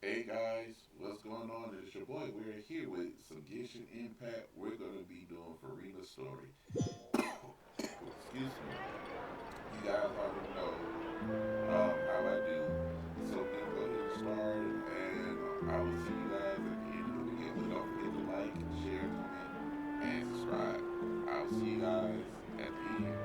Hey guys, what's going on? It's your boy. We're here with some Genshin Impact. We're gonna be doing Furina's story. Excuse me. You guys already know how I do. So we're gonna go ahead and start, and I will see you guys at the end of the video. But don't forget to like, share, comment, and subscribe. I'll see you guys at the end.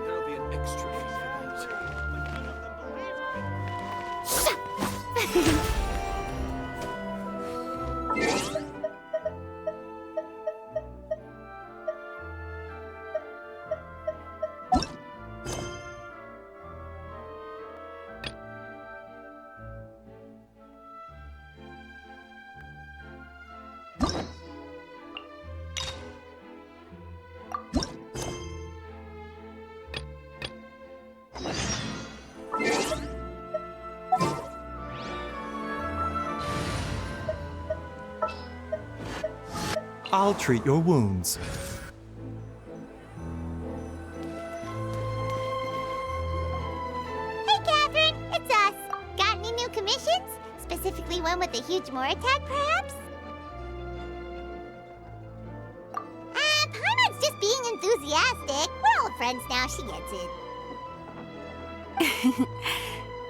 There'll be an extra fee for that. I'll treat your wounds. Hey, Catherine, it's us. Got any new commissions? Specifically one with a huge more attack, perhaps? Paimon's just being enthusiastic. We're old friends now, she gets it.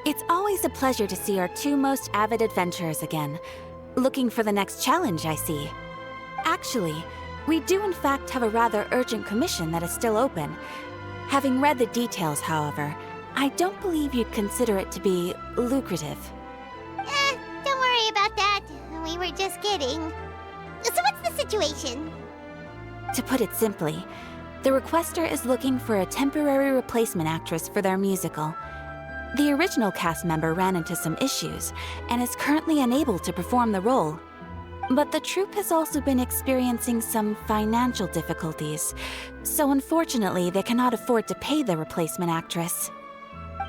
It's always a pleasure to see our two most avid adventurers again. Looking for the next challenge, I see. Actually, we do in fact have a rather urgent commission that is still open. Having read the details, however, I don't believe you'd consider it to be lucrative. Don't worry about that. We were just kidding. So what's the situation? To put it simply, the requester is looking for a temporary replacement actress for their musical. The original cast member ran into some issues and is currently unable to perform the role. But the troupe has also been experiencing some financial difficulties, so unfortunately they cannot afford to pay the replacement actress.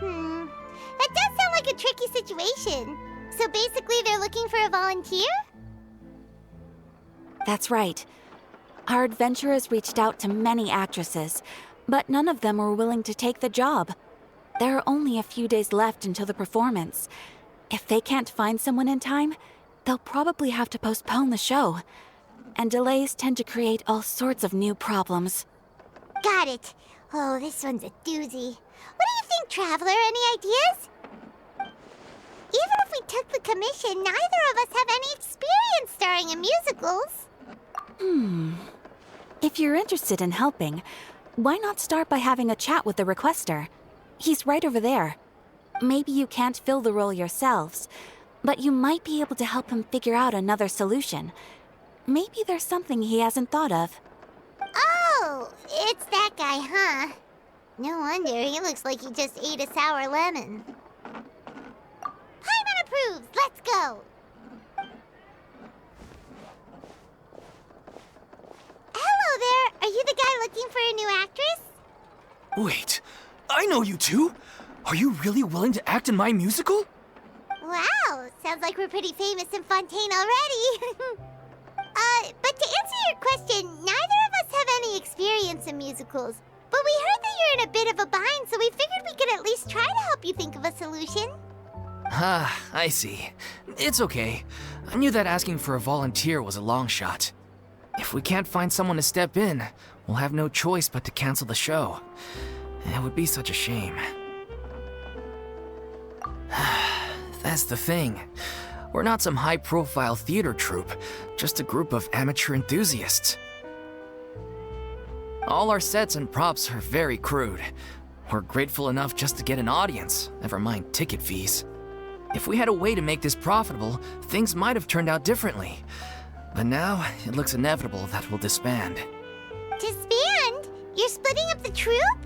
That does sound like a tricky situation. So basically they're looking for a volunteer? That's right. Our adventurers reached out to many actresses, but none of them were willing to take the job. There are only a few days left until the performance. If they can't find someone in time, they'll probably have to postpone the show. And delays tend to create all sorts of new problems. Got it. Oh, this one's a doozy. What do you think, Traveler? Any ideas? Even if we took the commission, neither of us have any experience starring in musicals. If you're interested in helping, why not start by having a chat with the requester? He's right over there. Maybe you can't fill the role yourselves, but you might be able to help him figure out another solution. Maybe there's something he hasn't thought of. Oh, it's that guy, huh? No wonder, he looks like he just ate a sour lemon. Paimon approves, let's go! Hello there, are you the guy looking for a new actress? Wait, I know you two! Are you really willing to act in my musical? Wow, sounds like we're pretty famous in Fontaine already. But to answer your question, neither of us have any experience in musicals. But we heard that you're in a bit of a bind, so we figured we could at least try to help you think of a solution. Ah, I see. It's okay. I knew that asking for a volunteer was a long shot. If we can't find someone to step in, we'll have no choice but to cancel the show. It would be such a shame. That's the thing. We're not some high-profile theater troupe, just a group of amateur enthusiasts. All our sets and props are very crude. We're grateful enough just to get an audience, never mind ticket fees. If we had a way to make this profitable, things might have turned out differently. But now, it looks inevitable that we'll disband. Disband? You're splitting up the troupe?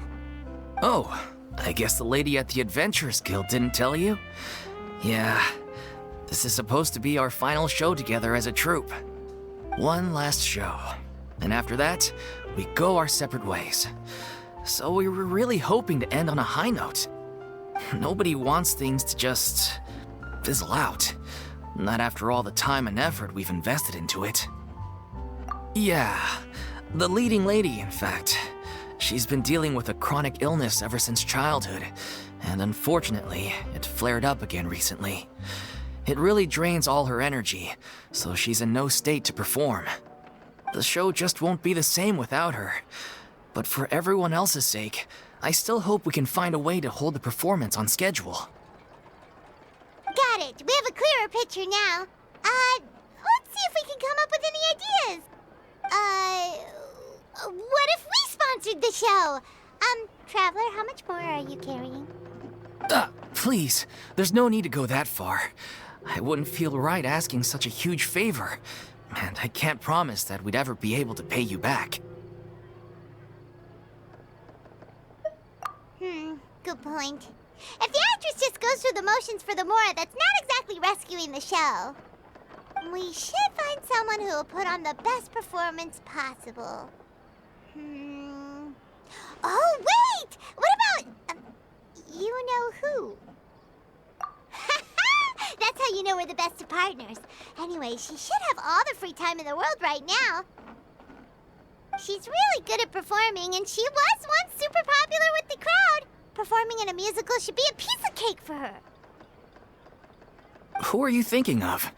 Oh, I guess the lady at the Adventurers Guild didn't tell you? Yeah, this is supposed to be our final show together as a troupe. One last show. And after that, we go our separate ways. So we were really hoping to end on a high note. Nobody wants things to just fizzle out. Not after all the time and effort we've invested into it. Yeah, the leading lady, in fact. She's been dealing with a chronic illness ever since childhood, and unfortunately, it flared up again recently. It really drains all her energy, so she's in no state to perform. The show just won't be the same without her. But for everyone else's sake, I still hope we can find a way to hold the performance on schedule. Got it. We have a clearer picture now. Let's see if we can come up with any ideas. What if we sponsored the show? Traveler, how much more are you carrying? Please, there's no need to go that far. I wouldn't feel right asking such a huge favor, and I can't promise that we'd ever be able to pay you back. Good point. If the actress just goes through the motions for the Mora, that's not exactly rescuing the show. We should find someone who will put on the best performance possible. Oh, wait! What about... you know who? That's how you know we're the best of partners. Anyway, she should have all the free time in the world right now. She's really good at performing, and she was once super popular with the crowd. Performing in a musical should be a piece of cake for her. Who are you thinking of?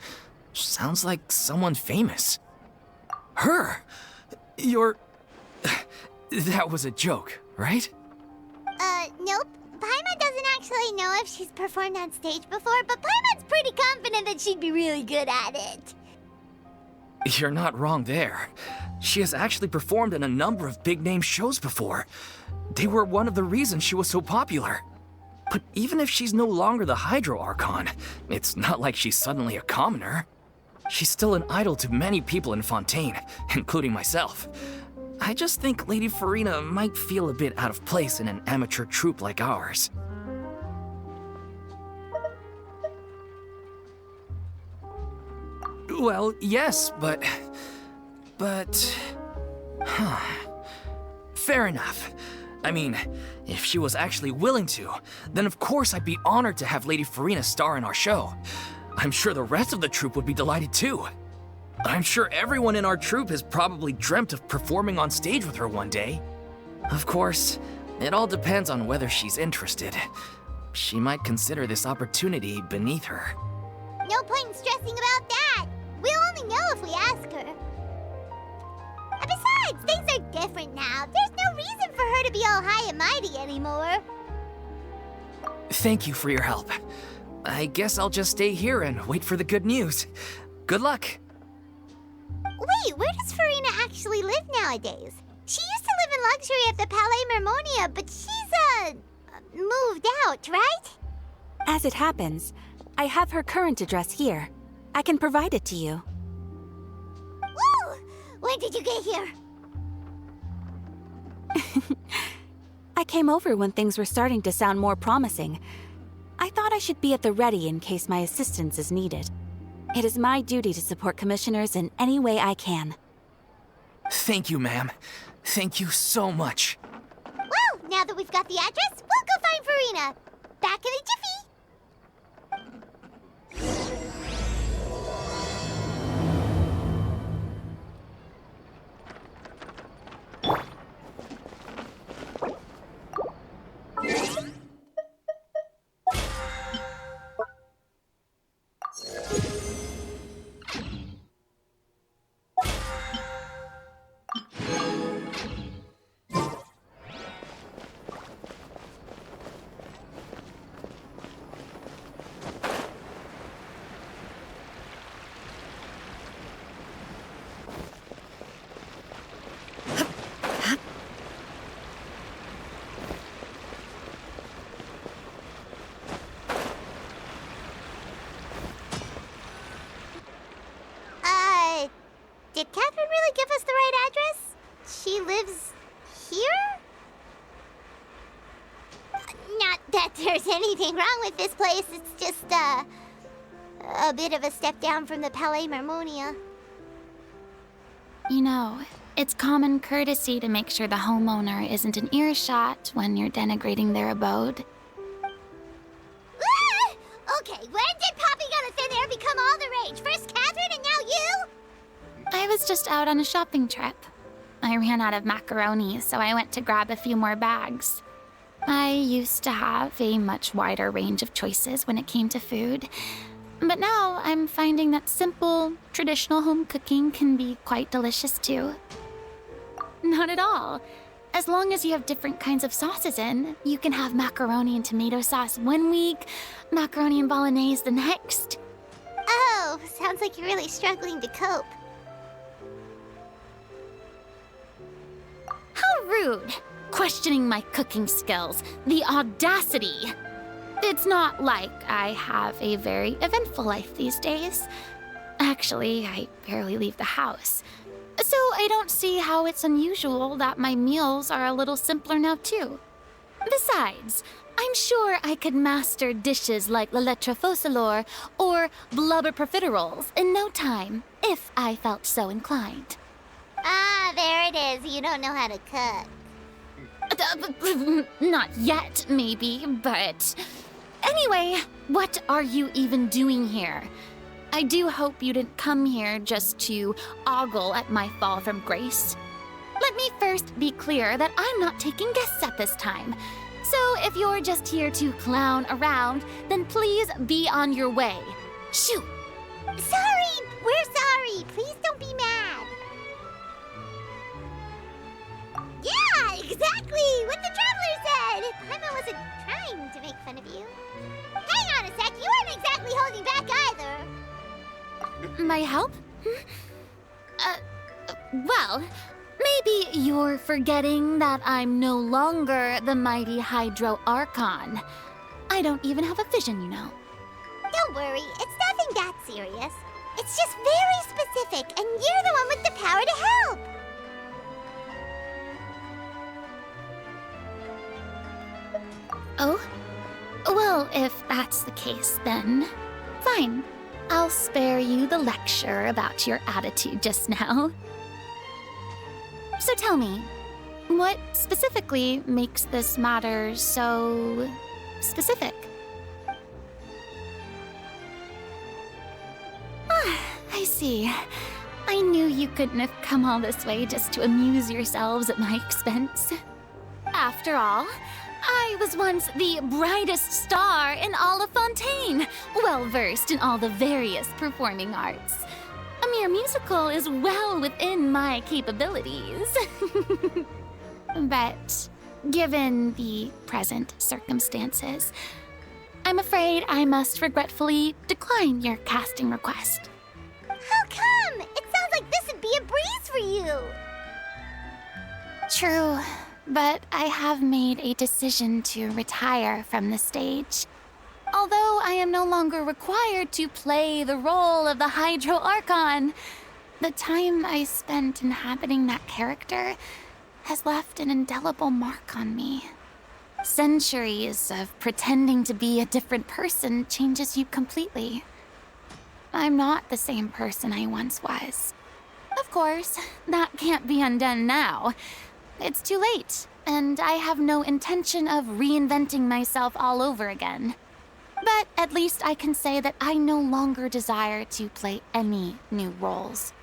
Sounds like someone famous. Her? You're... That was a joke, right? Nope. Paimon doesn't actually know if she's performed on stage before, but Paimon's pretty confident that she'd be really good at it. You're not wrong there. She has actually performed in a number of big-name shows before. They were one of the reasons she was so popular. But even if she's no longer the Hydro Archon, it's not like she's suddenly a commoner. She's still an idol to many people in Fontaine, including myself. I just think Lady Furina might feel a bit out of place in an amateur troupe like ours. Well, yes, but... Fair enough. I mean, if she was actually willing to, then of course I'd be honored to have Lady Furina star in our show. I'm sure the rest of the troupe would be delighted too. I'm sure everyone in our troupe has probably dreamt of performing on stage with her one day. Of course, it all depends on whether she's interested. She might consider this opportunity beneath her. No point in stressing about that. We'll only know if we ask her. And besides, things are different now. There's no reason for her to be all high and mighty anymore. Thank you for your help. I guess I'll just stay here and wait for the good news. Good luck. Wait, where does Furina actually live nowadays? She used to live in luxury at the Palais Mermonia, but she's, moved out, right? As it happens, I have her current address here. I can provide it to you. Woo! When did you get here? I came over when things were starting to sound more promising. I thought I should be at the ready in case my assistance is needed. It is my duty to support commissioners in any way I can. Thank you, ma'am. Thank you so much. Well, now that we've got the address, we'll go find Furina. Back in a jiffy. Did Catherine really give us the right address? She lives here? Not that there's anything wrong with this place. It's just, a bit of a step down from the Palais Mermonia. You know, it's common courtesy to make sure the homeowner isn't in earshot when you're denigrating their abode. Ah! Okay, when did Poppy got us in there have become all the rage. First Catherine and now you? I was just out on a shopping trip. I ran out of macaroni, so I went to grab a few more bags. I used to have a much wider range of choices when it came to food, but now I'm finding that simple, traditional home cooking can be quite delicious too. Not at all. As long as you have different kinds of sauces in, you can have macaroni and tomato sauce one week, macaroni and bolognese the next. Oh, sounds like you're really struggling to cope. How rude! Questioning my cooking skills. The audacity! It's not like I have a very eventful life these days. Actually, I barely leave the house. So I don't see how it's unusual that my meals are a little simpler now too. Besides, I'm sure I could master dishes like la lettre focilor or blubber profiteroles in no time, if I felt so inclined. Ah, there it is. You don't know how to cook. Not yet, maybe, but... Anyway, what are you even doing here? I do hope you didn't come here just to ogle at my fall from grace. Let me first be clear that I'm not taking guests at this time. So if you're just here to clown around, then please be on your way. Shoo! Sorry! We're sorry! Please don't be mad! Yeah, exactly! What the traveler said! Paimon wasn't trying to make fun of you. Hang on a sec, you weren't exactly holding back either. My help? Well, maybe you're forgetting that I'm no longer the mighty Hydro Archon. I don't even have a vision, you know. Don't worry, it's nothing that serious. It's just very specific, and you're the one with the power to help. Oh? Well, if that's the case, then fine. I'll spare you the lecture about your attitude just now. So tell me, what specifically makes this matter so specific? Ah, I see. I knew you couldn't have come all this way just to amuse yourselves at my expense. After all, I was once the brightest star in all of Fontaine, well-versed in all the various performing arts. A mere musical is well within my capabilities. But given the present circumstances, I'm afraid I must regretfully decline your casting request. How come? It sounds like this would be a breeze for you. True. But I have made a decision to retire from the stage. Although I am no longer required to play the role of the Hydro Archon, the time I spent inhabiting that character has left an indelible mark on me. Centuries of pretending to be a different person changes you completely. I'm not the same person I once was. Of course, that can't be undone now. It's too late, and I have no intention of reinventing myself all over again. But at least I can say that I no longer desire to play any new roles.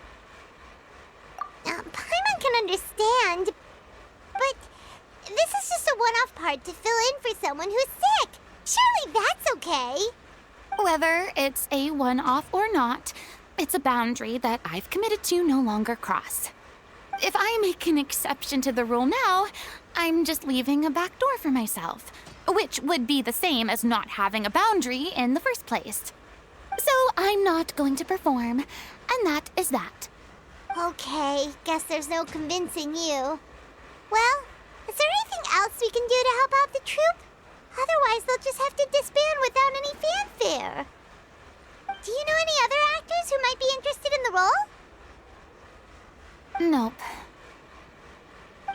Paimon can understand, but this is just a one-off part to fill in for someone who's sick. Surely that's okay. Whether it's a one-off or not, it's a boundary that I've committed to no longer cross. If I make an exception to the rule now, I'm just leaving a back door for myself, which would be the same as not having a boundary in the first place. So I'm not going to perform, and that is that. Okay, guess there's no convincing you. Well, is there anything else we can do to help out the troupe? Otherwise, they'll just have to disband without any fanfare. Do you know any other actors who might be interested in the role? Nope.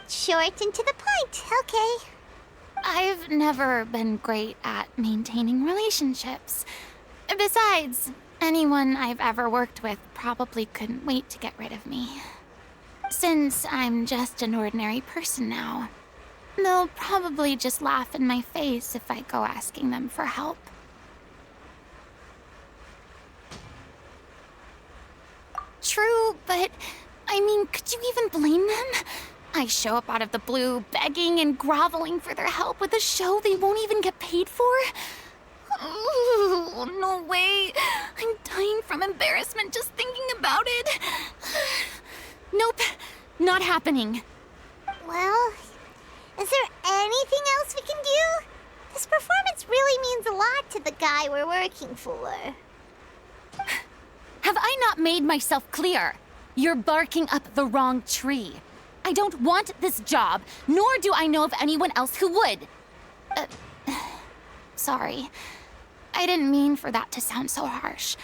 Short and to the point, okay. I've never been great at maintaining relationships. Besides, anyone I've ever worked with probably couldn't wait to get rid of me. Since I'm just an ordinary person now, they'll probably just laugh in my face if I go asking them for help. true, but I mean, could you even blame them? I show up out of the blue, begging and groveling for their help with a show they won't even get paid for? Oh, no way. I'm dying from embarrassment just thinking about it. Nope, not happening. Well, is there anything else we can do? This performance really means a lot to the guy we're working for. Have I not made myself clear? You're barking up the wrong tree. I don't want this job, nor do I know of anyone else who would. Sorry. I didn't mean for that to sound so harsh.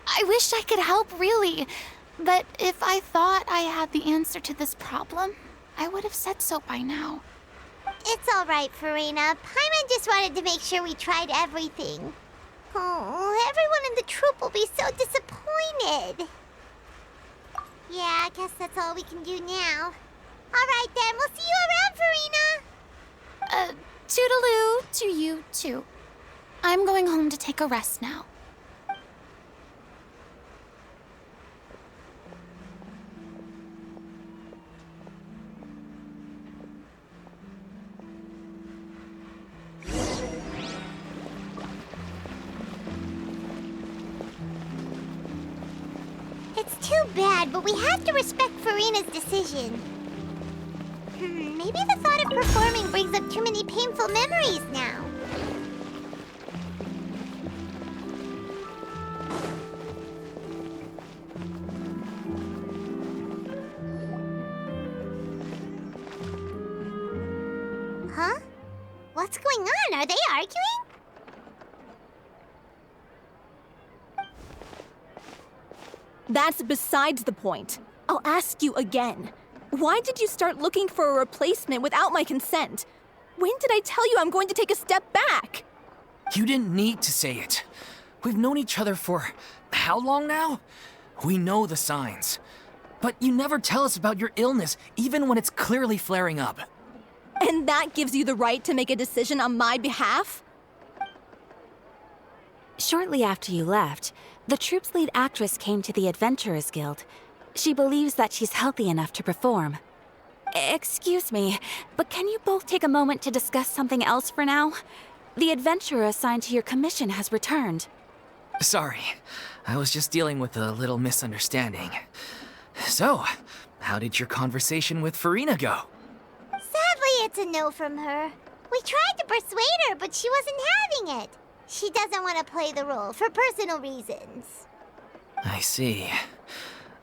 I wish I could help, really. But if I thought I had the answer to this problem, I would have said so by now. It's all right, Furina. Paimon just wanted to make sure we tried everything. Oh, everyone in the troupe will be so disappointed. Yeah, I guess that's all we can do now. All right, then. We'll see you around, Furina. Toodaloo to you, too. I'm going home to take a rest now. It's too bad, but we have to respect Furina's decision. Maybe the thought of performing brings up too many painful memories now. Huh? What's going on? Are they arguing? That's besides the point. I'll ask you again. Why did you start looking for a replacement without my consent? When did I tell you I'm going to take a step back? You didn't need to say it. We've known each other for how long now? We know the signs. But you never tell us about your illness, even when it's clearly flaring up. And that gives you the right to make a decision on my behalf? Shortly after you left, the troupe's lead actress came to the Adventurers Guild. She believes that she's healthy enough to perform. Excuse me, but can you both take a moment to discuss something else for now? The adventurer assigned to your commission has returned. Sorry, I was just dealing with a little misunderstanding. So, how did your conversation with Furina go? Sadly, it's a no from her. We tried to persuade her, but she wasn't having it. She doesn't want to play the role for personal reasons. I see.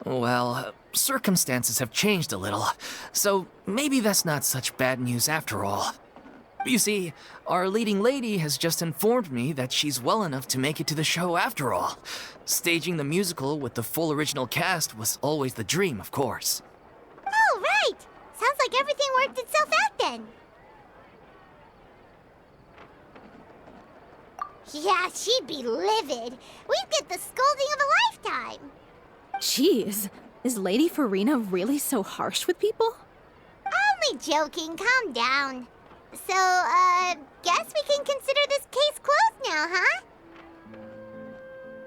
Well, circumstances have changed a little, so maybe that's not such bad news after all. You see, our leading lady has just informed me that she's well enough to make it to the show after all. Staging the musical with the full original cast was always the dream, of course. Oh, right! Sounds like everything worked itself out then. Yeah, she'd be livid. We'd get the scolding of a lifetime. Jeez, is Lady Furina really so harsh with people? Only joking, calm down. So, guess we can consider this case closed now, huh?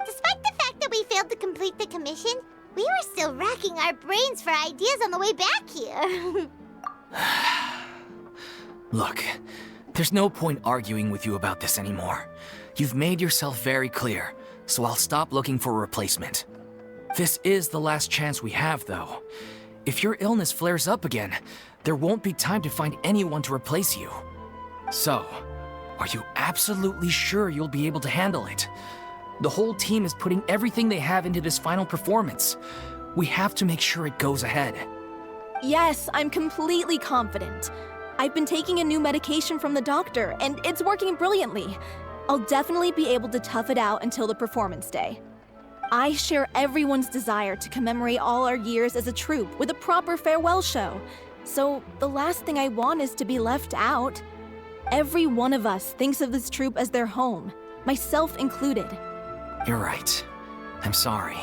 Despite the fact that we failed to complete the commission, we were still racking our brains for ideas on the way back here. Look, there's no point arguing with you about this anymore. You've made yourself very clear, so I'll stop looking for a replacement. This is the last chance we have, though. If your illness flares up again, there won't be time to find anyone to replace you. So, are you absolutely sure you'll be able to handle it? The whole team is putting everything they have into this final performance. We have to make sure it goes ahead. Yes, I'm completely confident. I've been taking a new medication from the doctor, and it's working brilliantly. I'll definitely be able to tough it out until the performance day. I share everyone's desire to commemorate all our years as a troupe with a proper farewell show. So the last thing I want is to be left out. Every one of us thinks of this troupe as their home, myself included. You're right. I'm sorry.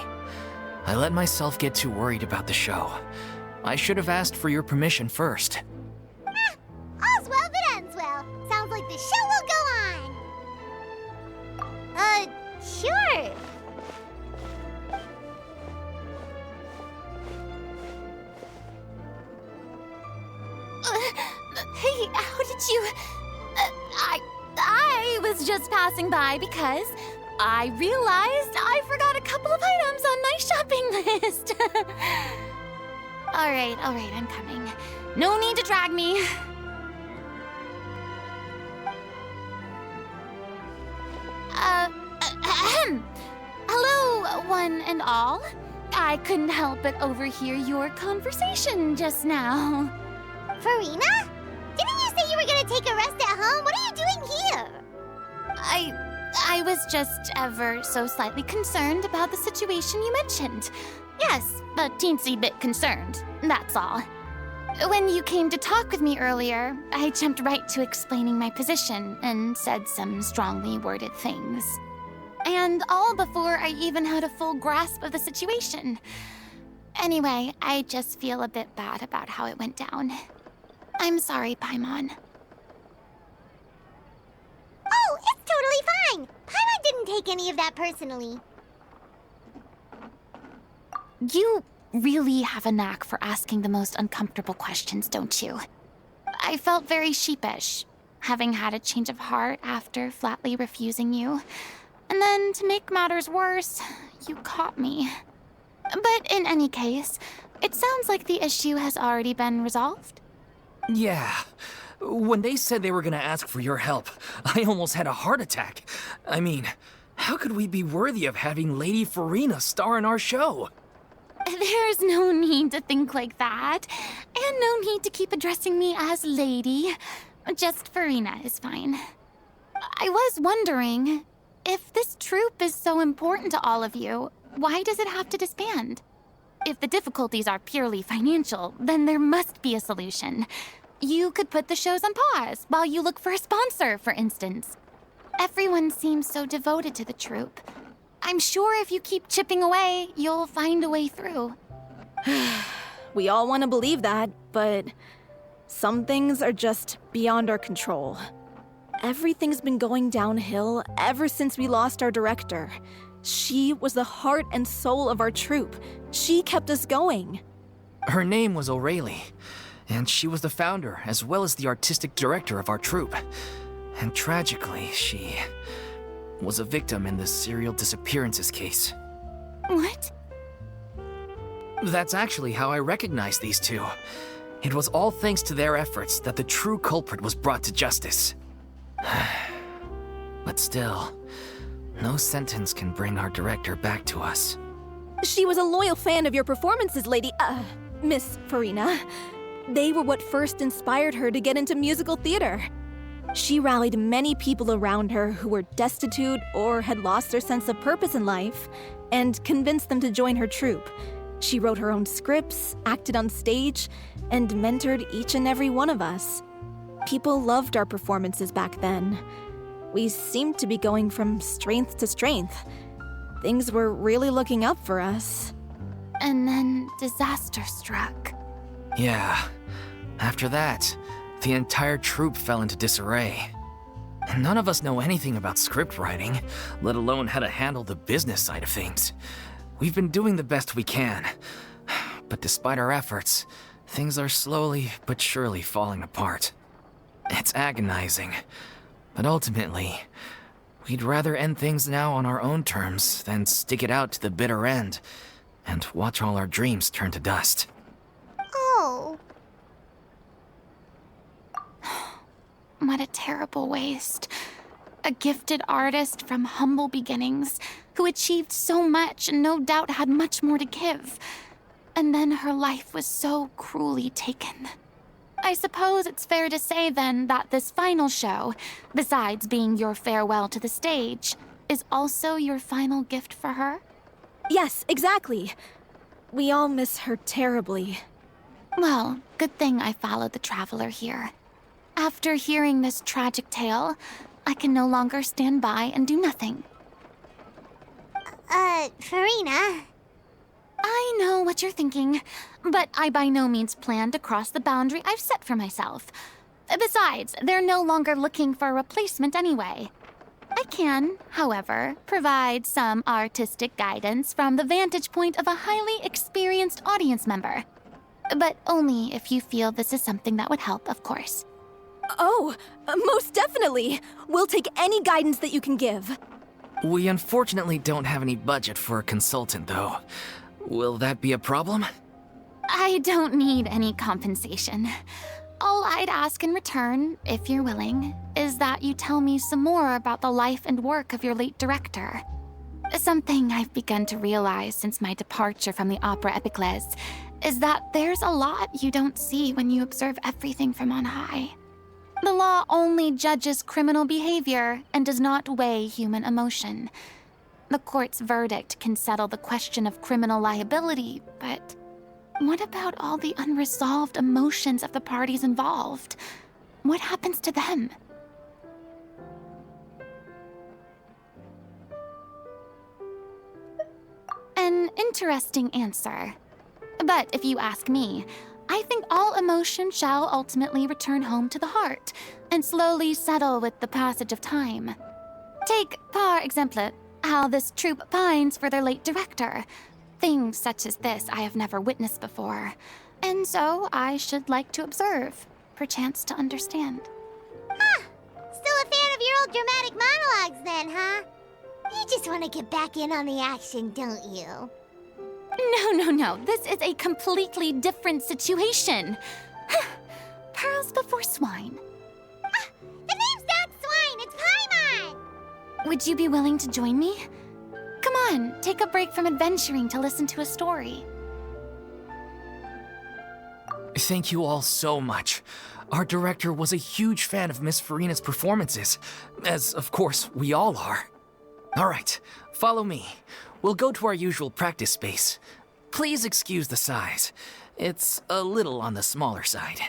I let myself get too worried about the show. I should have asked for your permission first. All's well that ends well. Sounds like the show will go on. Sure. Hey, how did you... I was just passing by because I realized I forgot a couple of items on my shopping list. All right, I'm coming. No need to drag me. Hello, one and all. I couldn't help but overhear your conversation just now. Furina? Didn't you say you were gonna take a rest at home? What are you doing here? I was just ever so slightly concerned about the situation you mentioned. Yes, a teensy bit concerned, that's all. When you came to talk with me earlier, I jumped right to explaining my position and said some strongly worded things. And all before I even had a full grasp of the situation. Anyway, I just feel a bit bad about how it went down. I'm sorry, Paimon. Oh, it's totally fine. Paimon didn't take any of that personally. You really have a knack for asking the most uncomfortable questions, don't you? I felt very sheepish, having had a change of heart after flatly refusing you. And then, to make matters worse, you caught me. But in any case, it sounds like the issue has already been resolved. Yeah. When they said they were gonna ask for your help, I almost had a heart attack. I mean, how could we be worthy of having Lady Furina star in our show? There's no need to think like that. And no need to keep addressing me as Lady. Just Furina is fine. I was wondering, if this troupe is so important to all of you, why does it have to disband? If the difficulties are purely financial, then there must be a solution. You could put the shows on pause while you look for a sponsor, for instance. Everyone seems so devoted to the troupe. I'm sure if you keep chipping away, you'll find a way through. We all want to believe that, but some things are just beyond our control. Everything's been going downhill ever since we lost our director. She was the heart and soul of our troupe. She kept us going. Her name was O'Reilly, and she was the founder as well as the artistic director of our troupe. And tragically, she was a victim in the serial disappearances case. What? That's actually how I recognized these two. It was all thanks to their efforts that the true culprit was brought to justice. But still, no sentence can bring our director back to us. She was a loyal fan of your performances, Miss Furina. They were what first inspired her to get into musical theater. She rallied many people around her who were destitute or had lost their sense of purpose in life, and convinced them to join her troupe. She wrote her own scripts, acted on stage, and mentored each and every one of us. People loved our performances back then. We seemed to be going from strength to strength. Things were really looking up for us. And then disaster struck. Yeah. After that, the entire troupe fell into disarray. And none of us know anything about script writing, let alone how to handle the business side of things. We've been doing the best we can. But despite our efforts, things are slowly but surely falling apart. It's agonizing. But ultimately, we'd rather end things now on our own terms than stick it out to the bitter end and watch all our dreams turn to dust. Oh. What a terrible waste. A gifted artist from humble beginnings who achieved so much and no doubt had much more to give. And then her life was so cruelly taken. I suppose it's fair to say then that this final show, besides being your farewell to the stage, is also your final gift for her? Yes, exactly. We all miss her terribly. Well, good thing I followed the traveler here. After hearing this tragic tale, I can no longer stand by and do nothing. Furina. I know what you're thinking, but I by no means plan to cross the boundary I've set for myself. Besides, they're no longer looking for a replacement anyway. I can, however, provide some artistic guidance from the vantage point of a highly experienced audience member. But only if you feel this is something that would help, of course. Oh, most definitely. We'll take any guidance that you can give. We unfortunately don't have any budget for a consultant, though. Will that be a problem? I don't need any compensation. All I'd ask in return, if you're willing, is that you tell me some more about the life and work of your late director. Something I've begun to realize since my departure from the Opera Epiclese is that there's a lot you don't see when you observe everything from on high. The law only judges criminal behavior and does not weigh human emotion. The court's verdict can settle the question of criminal liability, but what about all the unresolved emotions of the parties involved? What happens to them? An interesting answer. But if you ask me, I think all emotion shall ultimately return home to the heart and slowly settle with the passage of time. Take, par exemple, how this troupe pines for their late director. Things such as this I have never witnessed before, and so I should like to observe, perchance to understand. Huh. Still a fan of your old dramatic monologues then, huh? You just want to get back in on the action, don't you? No. This is a completely different situation. Pearls before swine. Ah, the name's not Swine, it's Paimon! Would you be willing to join me? Come on, take a break from adventuring to listen to a story. Thank you all so much. Our director was a huge fan of Miss Furina's performances, as of course we all are. All right, follow me. We'll go to our usual practice space. Please excuse the size. It's a little on the smaller side.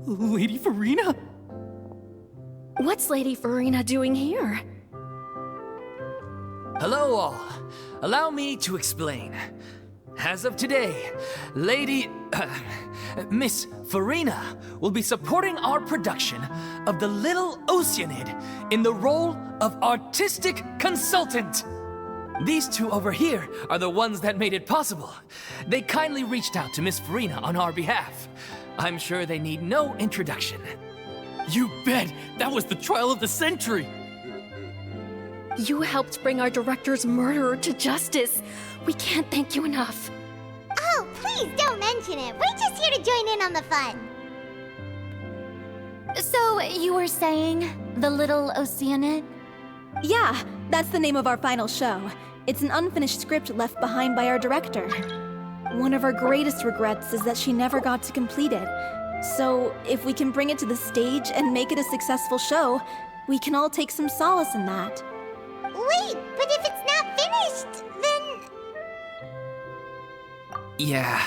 Lady Furina? What's Lady Furina doing here? Hello all. Allow me to explain. As of today, Miss Furina will be supporting our production of The Little Oceanid in the role of artistic consultant. These two over here are the ones that made it possible. They kindly reached out to Miss Furina on our behalf. I'm sure they need no introduction. You bet! That was the trial of the century! You helped bring our director's murderer to justice. We can't thank you enough. Oh, please don't mention it. We're just here to join in on the fun. So, you were saying The Little Oceanid? Yeah, that's the name of our final show. It's an unfinished script left behind by our director. One of our greatest regrets is that she never got to complete it. So, if we can bring it to the stage and make it a successful show, we can all take some solace in that. Wait, but if it's not finished, then... Yeah,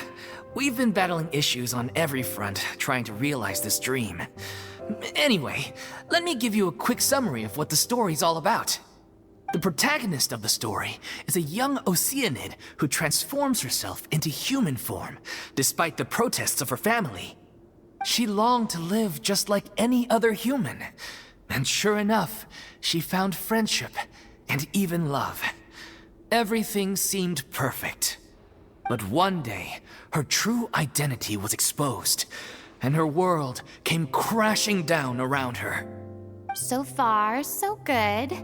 we've been battling issues on every front trying to realize this dream. Anyway, let me give you a quick summary of what the story's all about. The protagonist of the story is a young Oceanid who transforms herself into human form, despite the protests of her family. She longed to live just like any other human, and sure enough, she found friendship and even love. Everything seemed perfect. But one day, her true identity was exposed, and her world came crashing down around her. So far, so good.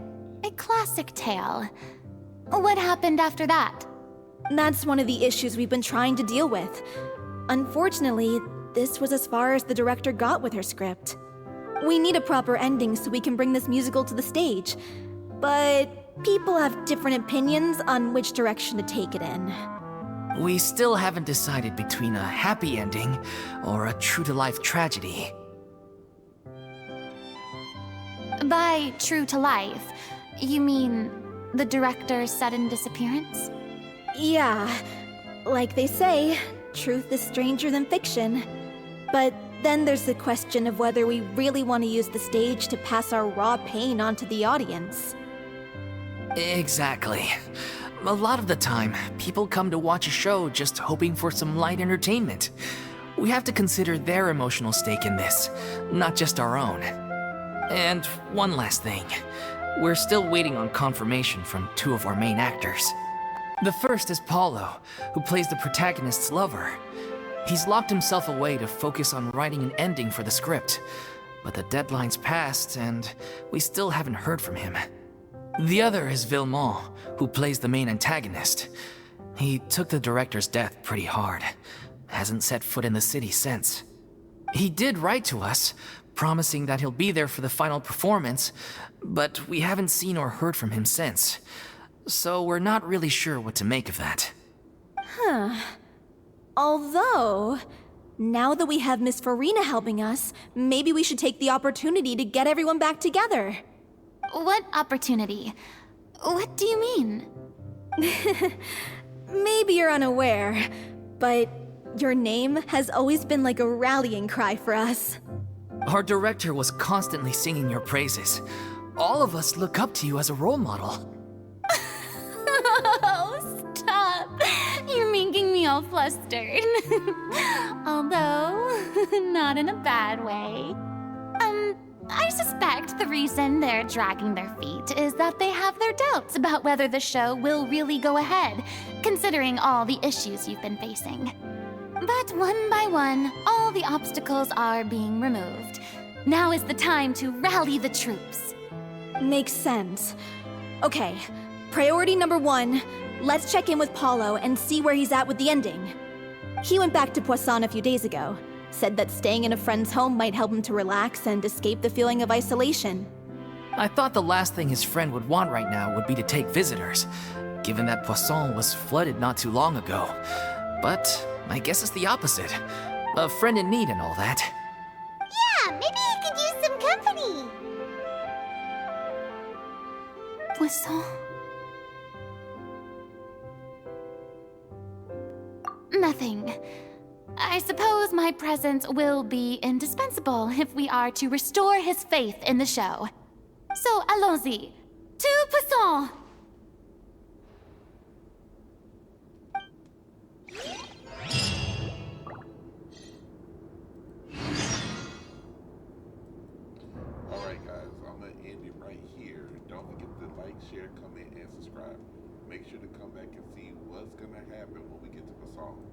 A classic tale. What happened after that? That's one of the issues we've been trying to deal with. Unfortunately, this was as far as the director got with her script. We need a proper ending so we can bring this musical to the stage. But people have different opinions on which direction to take it in. We still haven't decided between a happy ending or a true-to-life tragedy. By true to life, you mean the director's sudden disappearance? Yeah, like they say, truth is stranger than fiction. But then there's the question of whether we really want to use the stage to pass our raw pain onto the audience. Exactly. A lot of the time, people come to watch a show just hoping for some light entertainment. We have to consider their emotional stake in this, not just our own. And one last thing. We're still waiting on confirmation from two of our main actors. The first is Paulo, who plays the protagonist's lover. He's locked himself away to focus on writing an ending for the script, but the deadline's passed and we still haven't heard from him. The other is Villemont, who plays the main antagonist. He took the director's death pretty hard. Hasn't set foot in the city since. He did write to us, promising that he'll be there for the final performance, but we haven't seen or heard from him since. So we're not really sure what to make of that. Although, now that we have Miss Furina helping us, maybe we should take the opportunity to get everyone back together. What opportunity? What do you mean? Maybe you're unaware, but your name has always been like a rallying cry for us. Our director was constantly singing your praises. All of us look up to you as a role model. Oh, stop! You're making me all flustered. Although, not in a bad way. I suspect the reason they're dragging their feet is that they have their doubts about whether the show will really go ahead, considering all the issues you've been facing. But one by one, all the obstacles are being removed. Now is the time to rally the troops. Makes sense. Okay, priority number 1, let's check in with Paulo and see where he's at with the ending. He went back to Poisson a few days ago. Said that staying in a friend's home might help him to relax and escape the feeling of isolation. I thought the last thing his friend would want right now would be to take visitors, given that Poisson was flooded not too long ago. But I guess it's the opposite. A friend in need and all that. Yeah, maybe he could use some company. Poisson? Nothing. I suppose my presence will be indispensable if we are to restore his faith in the show. So, allons-y. To Poisson! Alright guys, I'm going to end it right here. Don't forget to like, share, comment, and subscribe. Make sure to come back and see what's going to happen when we get to the song.